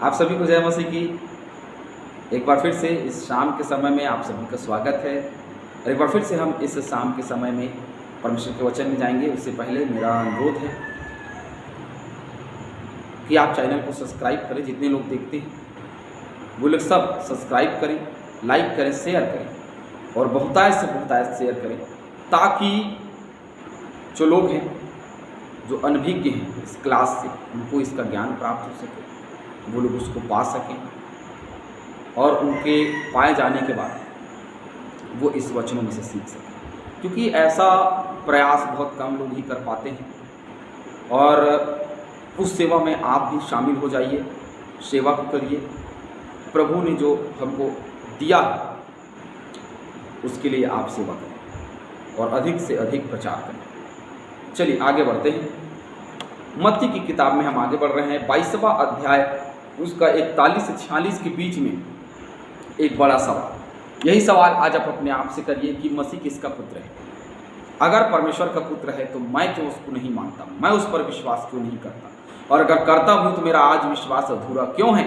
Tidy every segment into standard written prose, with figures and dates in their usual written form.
आप सभी को जय मसीह की। एक बार फिर से इस शाम के समय में आप सभी का स्वागत है। और एक बार फिर से हम इस शाम के समय में परमेश्वर के वचन में जाएंगे। उससे पहले मेरा अनुरोध है कि आप चैनल को सब्सक्राइब करें। जितने लोग देखते हैं वो लोग सब सब्सक्राइब करें, लाइक करें, शेयर करें और बहुतायत से बहुतायत शेयर करें, ताकि जो लोग हैं, जो अनभिज्ञ हैं इस क्लास से, उनको इसका ज्ञान प्राप्त हो सके, वो लोग उसको पा सकें और उनके पाए जाने के बाद वो इस वचनों में से सीख सकें। क्योंकि ऐसा प्रयास बहुत कम लोग ही कर पाते हैं। और उस सेवा में आप भी शामिल हो जाइए, सेवा को करिए। प्रभु ने जो हमको दिया है उसके लिए आप सेवा करें और अधिक से अधिक प्रचार करें। चलिए आगे बढ़ते हैं। मत्ती की किताब में हम आगे बढ़ रहे हैं। 22वां अध्याय, उसका 41 से 46 के बीच में एक बड़ा सवाल। यही सवाल आज आप अपने आप से करिए कि मसीह किसका पुत्र है। अगर परमेश्वर का पुत्र है तो मैं क्यों उसको नहीं मानता, मैं उस पर विश्वास क्यों नहीं करता, और अगर करता हूँ तो मेरा आज विश्वास अधूरा क्यों है,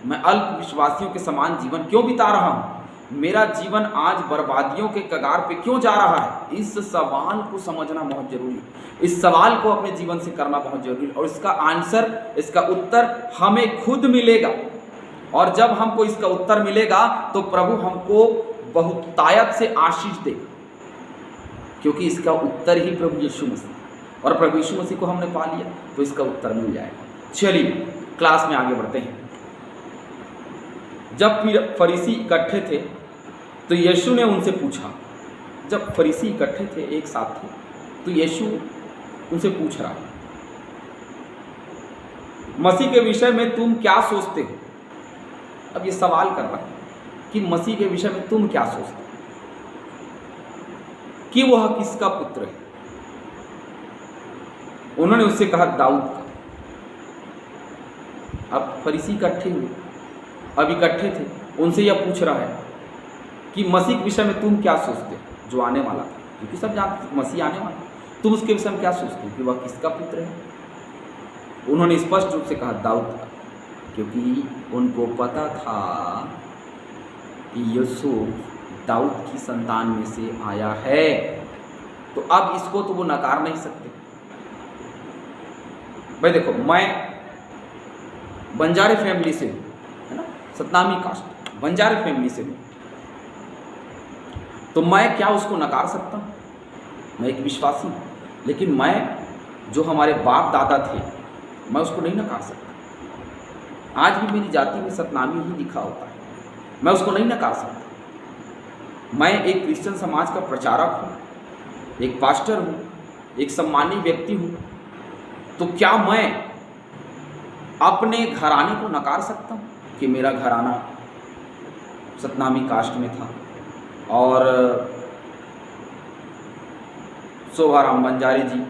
मैं अल्प विश्वासियों के समान जीवन क्यों बिता रहा हूँ, मेरा जीवन आज बर्बादियों के कगार पे क्यों जा रहा है। इस सवाल को समझना बहुत जरूरी है। इस सवाल को अपने जीवन से करना बहुत जरूरी है और इसका आंसर, इसका उत्तर हमें खुद मिलेगा। और जब हमको इसका उत्तर मिलेगा तो प्रभु हमको बहुतायत से आशीष देगा, क्योंकि इसका उत्तर ही प्रभु यीशु मसीह, और प्रभु यीशु मसीह को हमने पा लिया तो इसका उत्तर मिल जाएगा। चलिए क्लास में आगे बढ़ते हैं। जब फरीसी इकट्ठे थे तो यीशु ने उनसे पूछा। जब फरीसी इकट्ठे थे, एक साथ थे, तो यीशु उनसे पूछ रहा, मसीह के विषय में तुम क्या सोचते हो। अब ये सवाल कर रहा है कि मसीह के विषय में तुम क्या सोचते हो, कि वह किसका पुत्र है। उन्होंने उससे कहा दाऊद का। अब फरीसी इकट्ठे हुए, अब इकट्ठे थे, उनसे यह पूछ रहा है कि मसीह के विषय में तुम क्या सोचते हो, जो आने वाला था, क्योंकि सब जानते मसीह आने वाला, तुम उसके विषय में क्या सोचते हो कि वह किसका पुत्र है। उन्होंने स्पष्ट रूप से कहा दाऊद का, क्योंकि उनको पता था कि यूसुफ दाऊद की संतान में से आया है। तो अब इसको तो वो नकार नहीं सकते। भाई देखो, मैं बंजारे फैमिली से हूँ, है ना, सतनामी कास्ट, बंजारे फैमिली से हूँ, तो मैं क्या उसको नकार सकता हूँ। मैं एक विश्वासी हूँ, लेकिन मैं जो हमारे बाप दादा थे, मैं उसको नहीं नकार सकता। आज भी मेरी जाति में सतनामी ही लिखा होता है, मैं उसको नहीं नकार सकता। मैं एक क्रिश्चियन समाज का प्रचारक हूँ, एक पास्टर हूँ, एक सम्मानीय व्यक्ति हूँ, तो क्या मैं अपने घराने को नकार सकता हूँ कि मेरा घराना सतनामी कास्ट में था और शोभाराम बंजारे जी,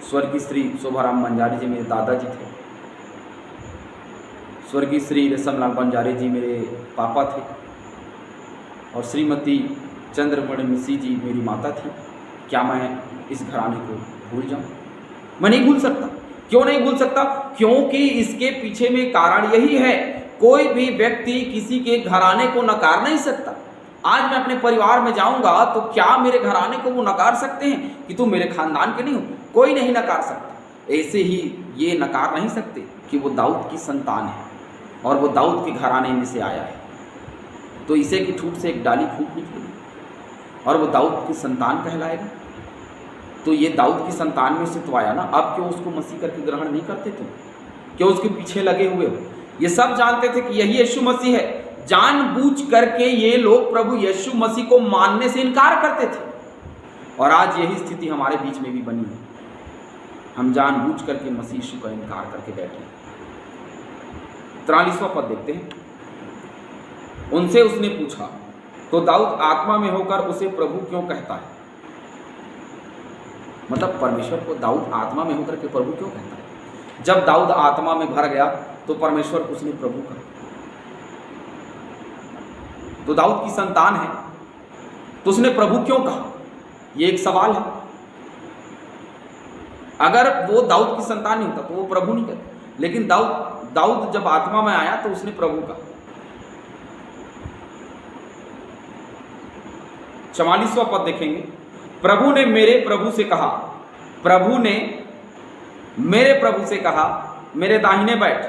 स्वर्गीय श्री शोभाराम बंजारे जी मेरे दादाजी थे, स्वर्गीय श्री रेशमलाल बंजारे जी मेरे पापा थे, और श्रीमती चंद्रमणि मिश्री जी मेरी माता थी। क्या मैं इस घराने को भूल जाऊं? मैं नहीं भूल सकता। क्यों नहीं भूल सकता? क्योंकि इसके पीछे में कारण यही है, कोई भी व्यक्ति किसी के घराने को नकार नहीं सकता। आज मैं अपने परिवार में जाऊंगा तो क्या मेरे घराने को वो नकार सकते हैं कि तुम मेरे खानदान के नहीं हो? कोई नहीं नकार सकता। ऐसे ही ये नकार नहीं सकते कि वो दाऊद की संतान है और वो दाऊद के घराने में से आया है। तो इसे की ठूठ से एक डाली फूट निकलेगी और वो दाऊद की संतान कहलाएगा। तो ये दाऊद की संतान में से तो आया ना, अब क्यों उसको मसीह करके ग्रहण नहीं करते तुम? क्यों उसके पीछे लगे हुए हो? ये सब जानते थे कि यही यीशु मसीह है। जानबूझ करके ये लोग प्रभु यीशु मसीह को मानने से इनकार करते थे, और आज यही स्थिति हमारे बीच में भी बनी है। हम जानबूझ करके मसीह यीशु का इनकार करके बैठे। 43वां पद देखते हैं। उनसे उसने पूछा, तो दाऊद आत्मा में होकर उसे प्रभु क्यों कहता है। मतलब परमेश्वर को दाऊद आत्मा में होकर के प्रभु क्यों कहता है। जब दाऊद आत्मा में भर गया तो परमेश्वर को उसने प्रभु कहा। तो दाऊद की संतान है तो उसने प्रभु क्यों कहा, ये एक सवाल है। अगर वो दाऊद की संतान नहीं होता तो वो प्रभु नहीं कहता। लेकिन दाऊद दाऊद जब आत्मा में आया तो उसने प्रभु का 44वां पद देखेंगे। प्रभु ने मेरे प्रभु से कहा, प्रभु ने मेरे प्रभु से कहा मेरे दाहिने बैठ।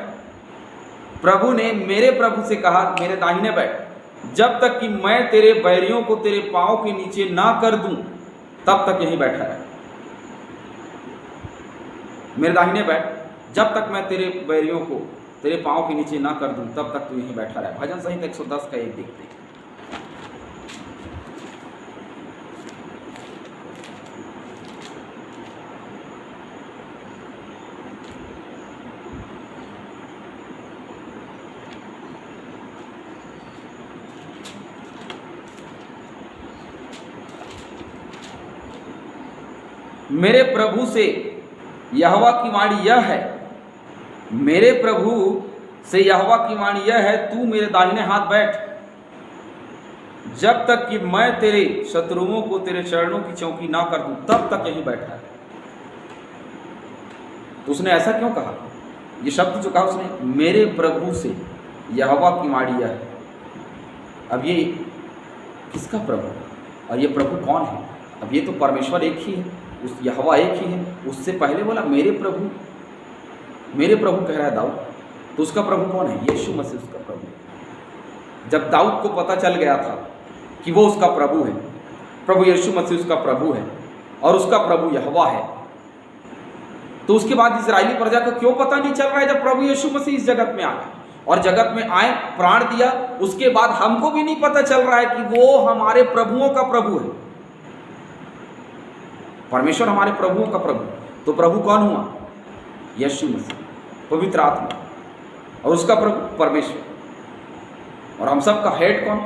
प्रभु ने मेरे प्रभु से कहा मेरे दाहिने बैठ, जब तक कि मैं तेरे बैरियों को तेरे पांव के नीचे ना कर दूं तब तक यहीं बैठा रहे। मेरे दाहिने बैठ, जब तक मैं तेरे बैरियों को तेरे पांव के नीचे ना कर दूं तब तक तू यहीं बैठा रहे। भजन संहिता 110 का 1 देखते हैं। मेरे प्रभु से यहोवा की वाणी यह है, मेरे प्रभु से यहोवा की वाणी यह है, तू मेरे दाहिने हाथ बैठ, जब तक कि मैं तेरे शत्रुओं को तेरे चरणों की चौकी ना कर दूं तब तक यहीं बैठा है। तो उसने ऐसा क्यों कहा? ये शब्द जो कहा उसने, मेरे प्रभु से यहोवा की वाणी यह है। अब ये किसका प्रभु और ये प्रभु कौन है? अब ये तो परमेश्वर एक ही है, उस यहोवा एक ही है। उससे पहले बोला मेरे प्रभु कह रहा है दाऊद, तो उसका प्रभु कौन है? यीशु मसीह उसका प्रभु है। जब दाऊद को पता चल गया था कि वो उसका प्रभु है, प्रभु यीशु मसीह उसका प्रभु है और उसका प्रभु यहोवा है, तो उसके बाद इजरायली प्रजा को क्यों पता नहीं चल रहा है? जब प्रभु यीशु मसीह इस जगत में आ गए और जगत में आए, प्राण दिया, उसके बाद हमको भी नहीं पता चल रहा है कि वो हमारे प्रभुओं का प्रभु है। परमेश्वर हमारे प्रभुओं का प्रभु, तो प्रभु कौन हुआ? यीशु मसीह, पवित्र आत्मा, और उसका प्रभु परमेश्वर। और हम सब का हेड कौन?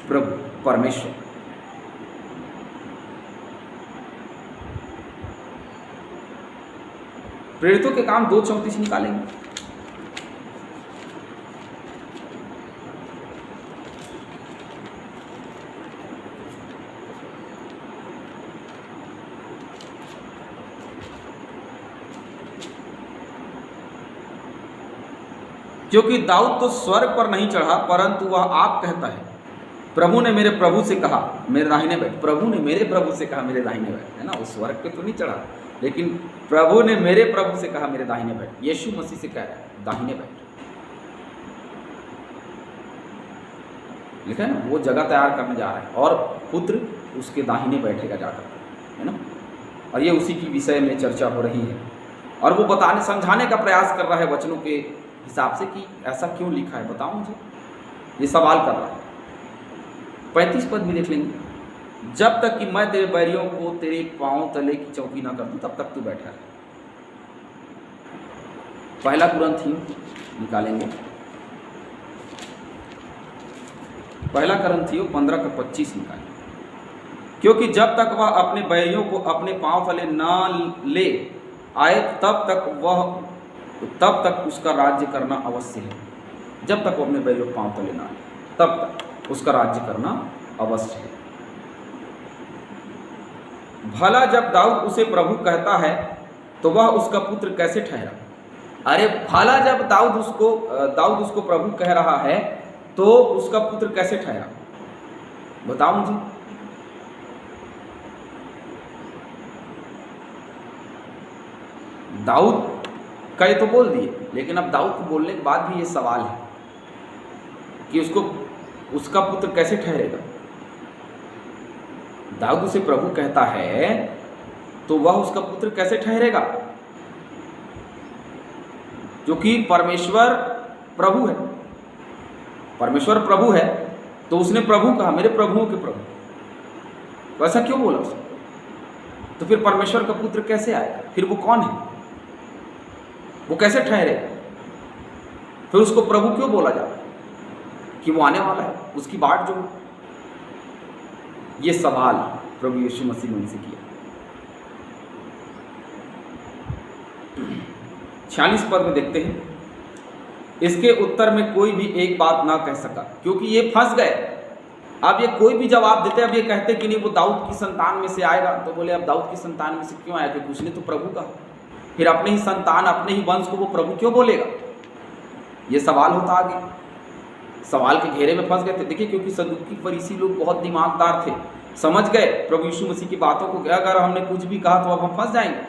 प्रभु परमेश्वर। प्रेरितों के काम 2:34 निकालेंगे। क्योंकि दाऊद तो स्वर्ग पर नहीं चढ़ा, परंतु वह आप कहता है, प्रभु ने मेरे प्रभु से कहा मेरे दाहिने बैठ। प्रभु ने मेरे प्रभु से कहा मेरे दाहिने बैठ, है ना? वो स्वर्ग पे तो नहीं चढ़ा, लेकिन प्रभु ने मेरे प्रभु से कहा मेरे दाहिने बैठ। यीशु मसीह से कह रहा है दाहिने बैठ। लिखा है ना, वो जगह तैयार करने जा रहा है और पुत्र उसके दाहिने बैठेगा जाकर, है ना? और ये उसी की विषय में चर्चा हो रही है और वो बताने समझाने का प्रयास कर रहा है वचनों के हिसाब से कि ऐसा क्यों लिखा है, बताओ मुझे। ये सवाल कर रहा है। 35 पद भी देख लेंगे। जब तक कि मैं तेरे बैरियों को तेरे पांव तले की चौकी ना कर दूं तब तक तू बैठा है। पहला कुरिन्थियों निकालेंगे, पहला कुरिन्थियों 15:25 निकालेंगे। क्योंकि जब तक वह अपने बैरियों को अपने पांव तले ना ले आए तब तक उसका राज्य करना अवश्य है। जब तक वो अपने बैरियों को पांव तले ना आए तब तक उसका राज्य करना अवश्य है। भला जब दाऊद उसे प्रभु कहता है तो वह उसका पुत्र कैसे ठहरा? अरे भला जब दाऊद उसको प्रभु कह रहा है तो उसका पुत्र कैसे ठहरा? बताओ मुझे। दाऊद कई तो बोल दिए, लेकिन अब दाऊद को बोलने के बाद भी ये सवाल है कि उसका पुत्र कैसे ठहरेगा। दाऊद उसे प्रभु कहता है तो वह उसका पुत्र कैसे ठहरेगा? क्योंकि परमेश्वर प्रभु है, परमेश्वर प्रभु है, तो उसने प्रभु कहा मेरे प्रभुओं के प्रभु, तो ऐसा क्यों बोला उसने? तो फिर परमेश्वर का पुत्र कैसे आएगा? फिर वो कौन है? वो कैसे ठहरेगा? फिर उसको प्रभु क्यों बोला जाता है? कि वो आने वाला है, उसकी बाट जो। ये सवाल प्रभु यीशु मसीह ने उनसे किया। 46 पद में देखते हैं, इसके उत्तर में कोई भी एक बात ना कह सका, क्योंकि ये फंस गए। अब ये कोई भी जवाब देते, अब ये कहते कि नहीं वो दाऊद की संतान में से आएगा, तो बोले अब दाऊद की संतान में से क्यों आया? क्योंकि उसने तो प्रभु कहा। फिर अपने ही संतान अपने ही वंश को वो प्रभु क्यों बोलेगा? ये सवाल होता आगे, सवाल के घेरे में फंस गए थे। देखिए, क्योंकि सदुकी फरीसी लोग बहुत दिमागदार थे, समझ गए प्रभु यीशु मसीह की बातों को, अगर हमने कुछ भी कहा तो अब हम फंस जाएंगे।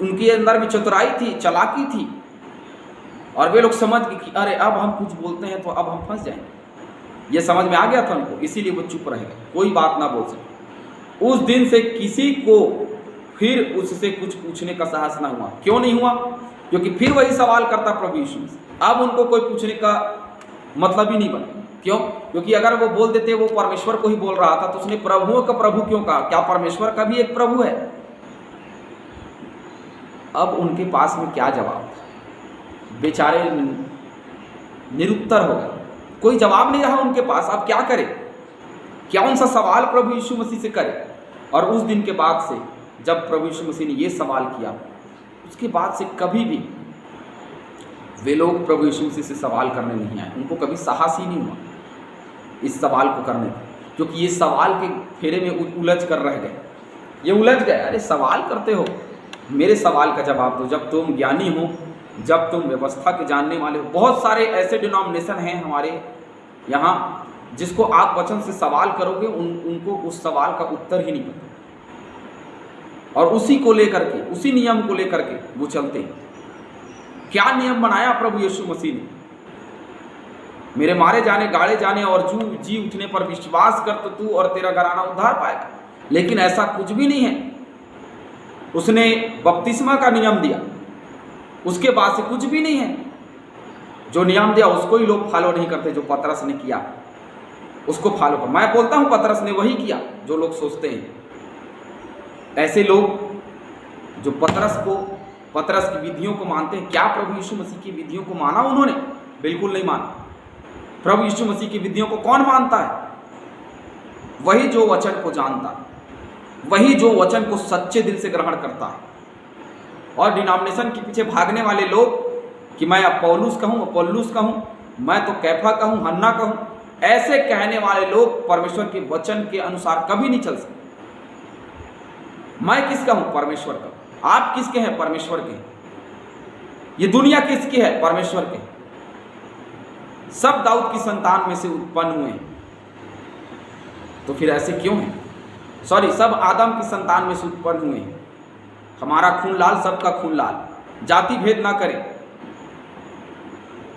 उनके अंदर भी चतुराई थी, चालाकी थी, और वे लोग समझ गए कि अरे अब हम कुछ बोलते हैं तो अब हम फंस जाएंगे। ये समझ में आ गया था उनको, इसीलिए वो चुप रह गए, कोई बात ना बोल सके। उस दिन से किसी को फिर उससे कुछ पूछने का साहस ना हुआ। क्यों नहीं हुआ? क्योंकि फिर वही सवाल करता प्रभु यीशु मसीह। अब उनको कोई पूछने का मतलब ही नहीं बना। क्यों? क्योंकि अगर वो बोल देते वो परमेश्वर को ही बोल रहा था, तो उसने प्रभुओं का प्रभु क्यों कहा? क्या परमेश्वर का भी एक प्रभु है? अब उनके पास में क्या जवाब था? बेचारे निरुत्तर हो गए, कोई जवाब नहीं रहा उनके पास। अब क्या करे? क्या उनसा सवाल प्रभु यीशु मसीह से करे? और उस दिन के बाद से जब प्रभु यीशु मसीह ने ये सवाल किया, उसके बाद से कभी भी वे लोग प्रभु यीशु मसीह से सवाल करने नहीं आए। उनको कभी साहस ही नहीं हुआ इस सवाल को करने का, क्योंकि ये सवाल के फेरे में उलझ कर रह गए। ये उलझ गए, अरे सवाल करते हो, मेरे सवाल का जवाब दो। जब तुम ज्ञानी हो, जब तुम व्यवस्था के जानने वाले हो, बहुत सारे ऐसे डिनोमिनेशन हैं हमारे यहाँ जिसको आप वचन से सवाल करोगे, उनको उस सवाल का उत्तर ही नहीं पता, और उसी को लेकर के, उसी नियम को लेकर के वो चलते हैं। क्या नियम बनाया प्रभु यीशु मसीह ने? मेरे मारे जाने, गाड़े जाने और जी उठने पर विश्वास कर तो तू और तेरा घराना उद्धार पाएगा। लेकिन ऐसा कुछ भी नहीं है। उसने बपतिस्मा का नियम दिया, उसके बाद से कुछ भी नहीं है। जो नियम दिया उसको ही लोग फॉलो नहीं करते, जो पतरस ने किया उसको फॉलो कर। मैं बोलता हूँ पतरस ने वही किया जो लोग सोचते हैं। ऐसे लोग जो पतरस की विधियों को मानते हैं, क्या प्रभु यीशु मसीह की विधियों को माना उन्होंने? बिल्कुल नहीं माना। प्रभु यीशु मसीह की विधियों को कौन मानता है? वही जो वचन को जानता है, वही जो वचन को सच्चे दिल से ग्रहण करता है। और डिनोमिनेशन के पीछे भागने वाले लोग कि मैं पौलुस कहूँ, अपोल्लुस कहूँ, मैं तो कैफा कहूँ, हन्ना कहूँ, ऐसे कहने वाले लोग परमेश्वर के वचन के अनुसार कभी नहीं चल सकते। मैं किसका हूँ? परमेश्वर का। आप किसके हैं? परमेश्वर के। ये दुनिया किसकी है? परमेश्वर के। सब दाऊद की संतान में से उत्पन्न हुए हैं, तो फिर ऐसे क्यों हैं? सब आदम की संतान में से उत्पन्न हुए हैं। हमारा खून लाल, सबका खून लाल। जाति भेद ना करें।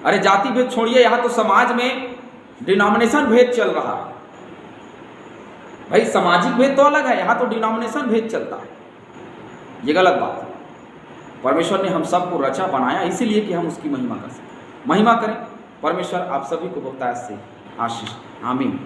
अरे जाति भेद छोड़िए, यहाँ तो समाज में डिनोमिनेशन भेद चल रहा है। भाई सामाजिक भेद तो अलग है, यहाँ तो डिनोमिनेशन भेद चलता है। ये गलत बात है। परमेश्वर ने हम सबको रचा बनाया इसीलिए कि हम उसकी महिमा कर सकें। महिमा करें। परमेश्वर आप सभी को बहुतायत से आशीष। आमीन।